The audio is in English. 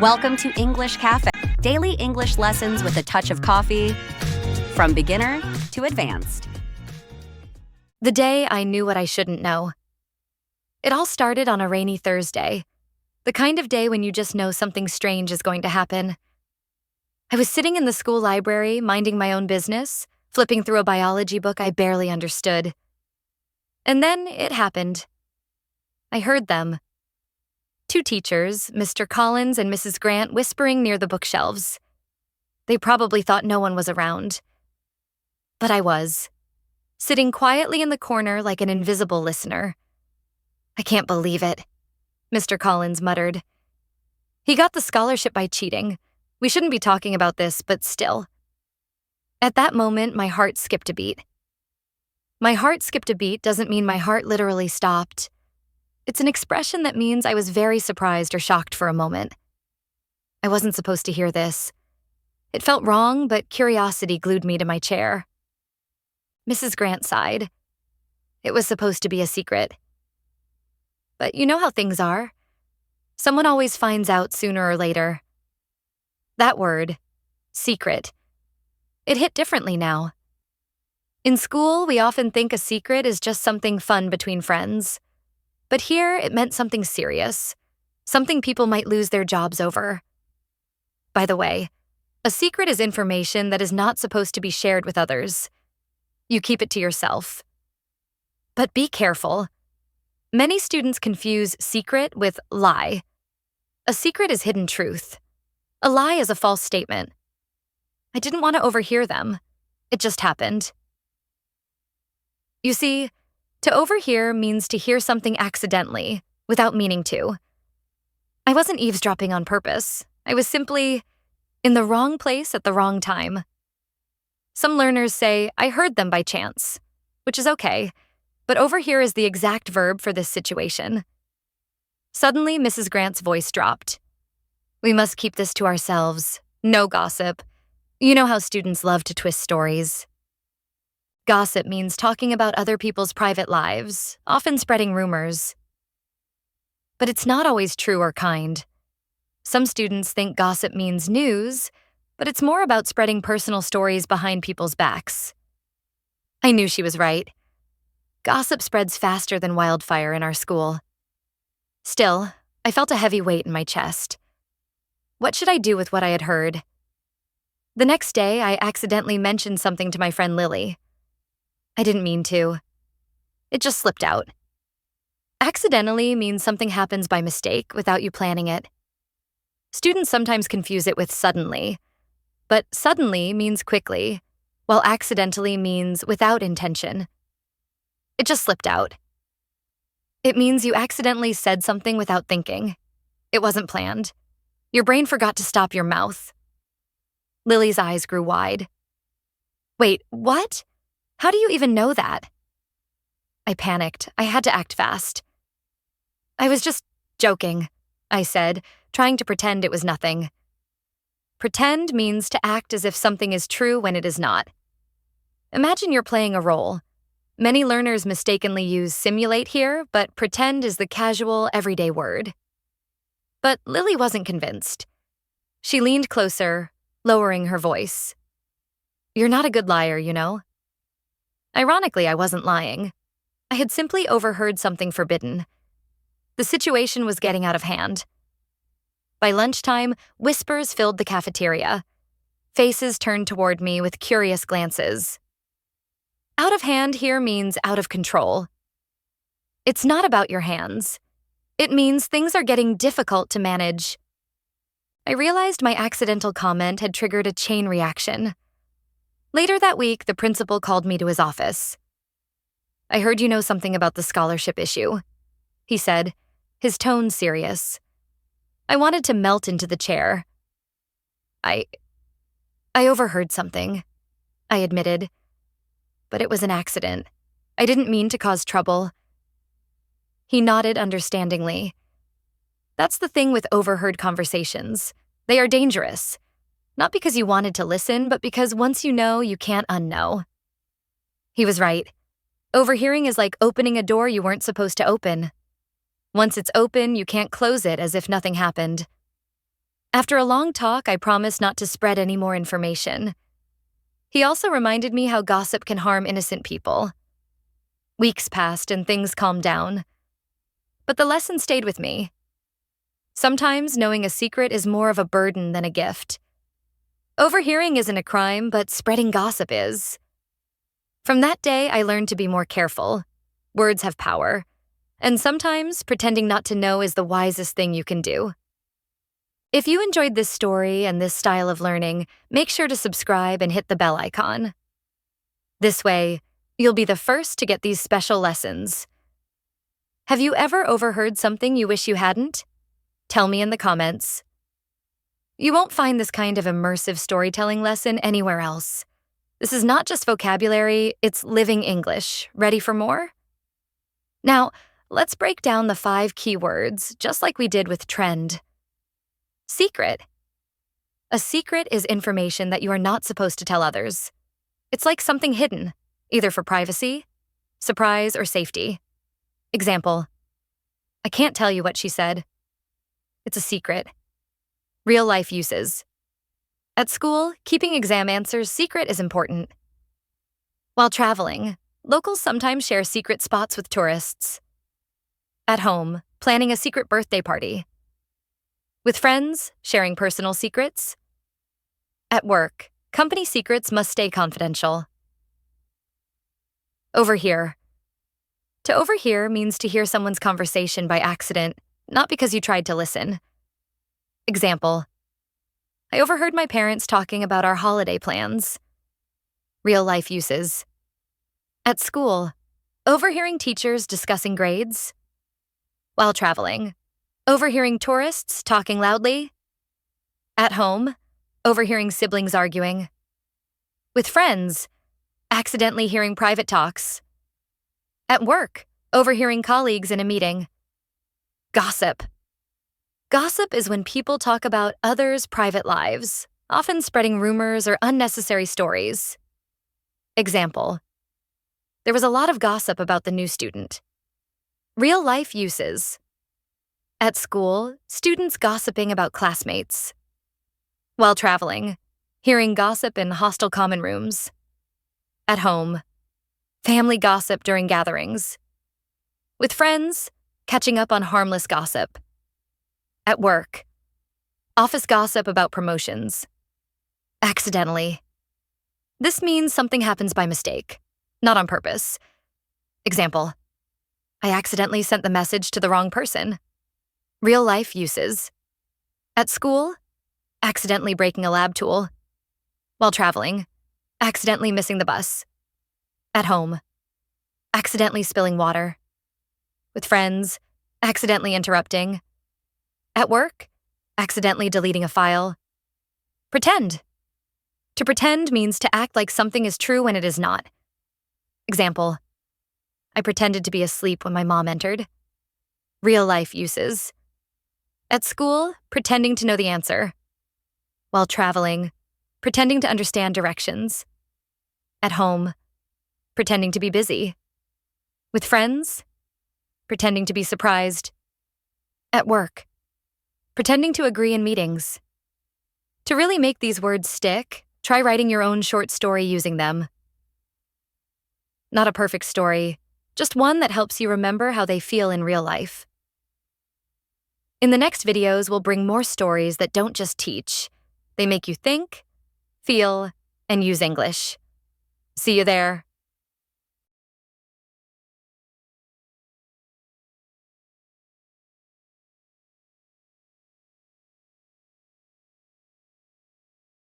Welcome to English Cafe, daily English lessons with a touch of coffee, from beginner to advanced. The day I knew what I shouldn't know. It all started on a rainy Thursday, the kind of day when you just know something strange is going to happen. I was sitting in the school library, minding my own business, flipping through a biology book I barely understood. And then it happened. I heard them. Two teachers, Mr. Collins and Mrs. Grant, whispering near the bookshelves. They probably thought no one was around. But I was, sitting quietly in the corner like an invisible listener. "I can't believe it," Mr. Collins muttered. "He got the scholarship by cheating. We shouldn't be talking about this, but still." At that moment, my heart skipped a beat. My heart skipped a beat doesn't mean my heart literally stopped. It's an expression that means I was very surprised or shocked for a moment. I wasn't supposed to hear this. It felt wrong, but curiosity glued me to my chair. Mrs. Grant sighed. It was supposed to be a secret. But you know how things are. Someone always finds out sooner or later. That word, secret, it hit differently now. In school, we often think a secret is just something fun between friends. But here, it meant something serious, something people might lose their jobs over. By the way, a secret is information that is not supposed to be shared with others. You keep it to yourself. But be careful. Many students confuse secret with lie. A secret is hidden truth. A lie is a false statement. I didn't want to overhear them. It just happened. You see, to overhear means to hear something accidentally, without meaning to. I wasn't eavesdropping on purpose. I was simply in the wrong place at the wrong time. Some learners say, "I heard them by chance," which is okay, but overhear is the exact verb for this situation. Suddenly, Mrs. Grant's voice dropped. "We must keep this to ourselves. No gossip. You know how students love to twist stories." Gossip means talking about other people's private lives, often spreading rumors. But it's not always true or kind. Some students think gossip means news, but it's more about spreading personal stories behind people's backs. I knew she was right. Gossip spreads faster than wildfire in our school. Still, I felt a heavy weight in my chest. What should I do with what I had heard? The next day, I accidentally mentioned something to my friend Lily. I didn't mean to. It just slipped out. Accidentally means something happens by mistake without you planning it. Students sometimes confuse it with suddenly, but suddenly means quickly, while accidentally means without intention. It just slipped out. It means you accidentally said something without thinking. It wasn't planned. Your brain forgot to stop your mouth. Lily's eyes grew wide. "Wait, what? How do you even know that?" I panicked. I had to act fast. "I was just joking," I said, trying to pretend it was nothing. Pretend means to act as if something is true when it is not. Imagine you're playing a role. Many learners mistakenly use simulate here, but pretend is the casual, everyday word. But Lily wasn't convinced. She leaned closer, lowering her voice. "You're not a good liar, you know." Ironically, I wasn't lying. I had simply overheard something forbidden. The situation was getting out of hand. By lunchtime, whispers filled the cafeteria. Faces turned toward me with curious glances. Out of hand here means out of control. It's not about your hands. It means things are getting difficult to manage. I realized my accidental comment had triggered a chain reaction. Later that week, the principal called me to his office. "I heard you know something about the scholarship issue," he said, his tone serious. I wanted to melt into the chair. I overheard something," I admitted. "But it was an accident. I didn't mean to cause trouble." He nodded understandingly. That's the thing with overheard conversations. They are dangerous. Not because you wanted to listen, but because once you know, you can't unknow. He was right. Overhearing is like opening a door you weren't supposed to open. Once it's open, you can't close it as if nothing happened. After a long talk, I promised not to spread any more information. He also reminded me how gossip can harm innocent people. Weeks passed and things calmed down. But the lesson stayed with me. Sometimes knowing a secret is more of a burden than a gift. Overhearing isn't a crime, but spreading gossip is. From that day, I learned to be more careful. Words have power. And sometimes pretending not to know is the wisest thing you can do. If you enjoyed this story and this style of learning, make sure to subscribe and hit the bell icon. This way, you'll be the first to get these special lessons. Have you ever overheard something you wish you hadn't? Tell me in the comments. You won't find this kind of immersive storytelling lesson anywhere else. This is not just vocabulary, it's living English. Ready for more? Now, let's break down the 5 key words, just like we did with trend. Secret. A secret is information that you are not supposed to tell others. It's like something hidden, either for privacy, surprise, or safety. Example: I can't tell you what she said. It's a secret. Real-life uses. At school, keeping exam answers secret is important. While traveling, locals sometimes share secret spots with tourists. At home, planning a secret birthday party. With friends, sharing personal secrets. At work, company secrets must stay confidential. Overhear. To overhear means to hear someone's conversation by accident, not because you tried to listen. Example: I overheard my parents talking about our holiday plans. Real-life uses. At school, overhearing teachers discussing grades. While traveling, overhearing tourists talking loudly. At home, overhearing siblings arguing. With friends, accidentally hearing private talks. At work, overhearing colleagues in a meeting. Gossip. Gossip is when people talk about others' private lives, often spreading rumors or unnecessary stories. Example: there was a lot of gossip about the new student. Real-life uses. At school, students gossiping about classmates. While traveling, hearing gossip in hostel common rooms. At home, family gossip during gatherings. With friends, catching up on harmless gossip. At work, office gossip about promotions. Accidentally. This means something happens by mistake, not on purpose. Example: I accidentally sent the message to the wrong person. Real-life uses. At school, accidentally breaking a lab tool. While traveling, accidentally missing the bus. At home, accidentally spilling water. With friends, accidentally interrupting. At work, accidentally deleting a file. Pretend. To pretend means to act like something is true when it is not. Example: I pretended to be asleep when my mom entered. Real-life uses. At school, pretending to know the answer. While traveling, pretending to understand directions. At home, pretending to be busy. With friends, pretending to be surprised. At work, pretending to agree in meetings. To really make these words stick, try writing your own short story using them. Not a perfect story, just one that helps you remember how they feel in real life. In the next videos, we'll bring more stories that don't just teach. They make you think, feel, and use English. See you there.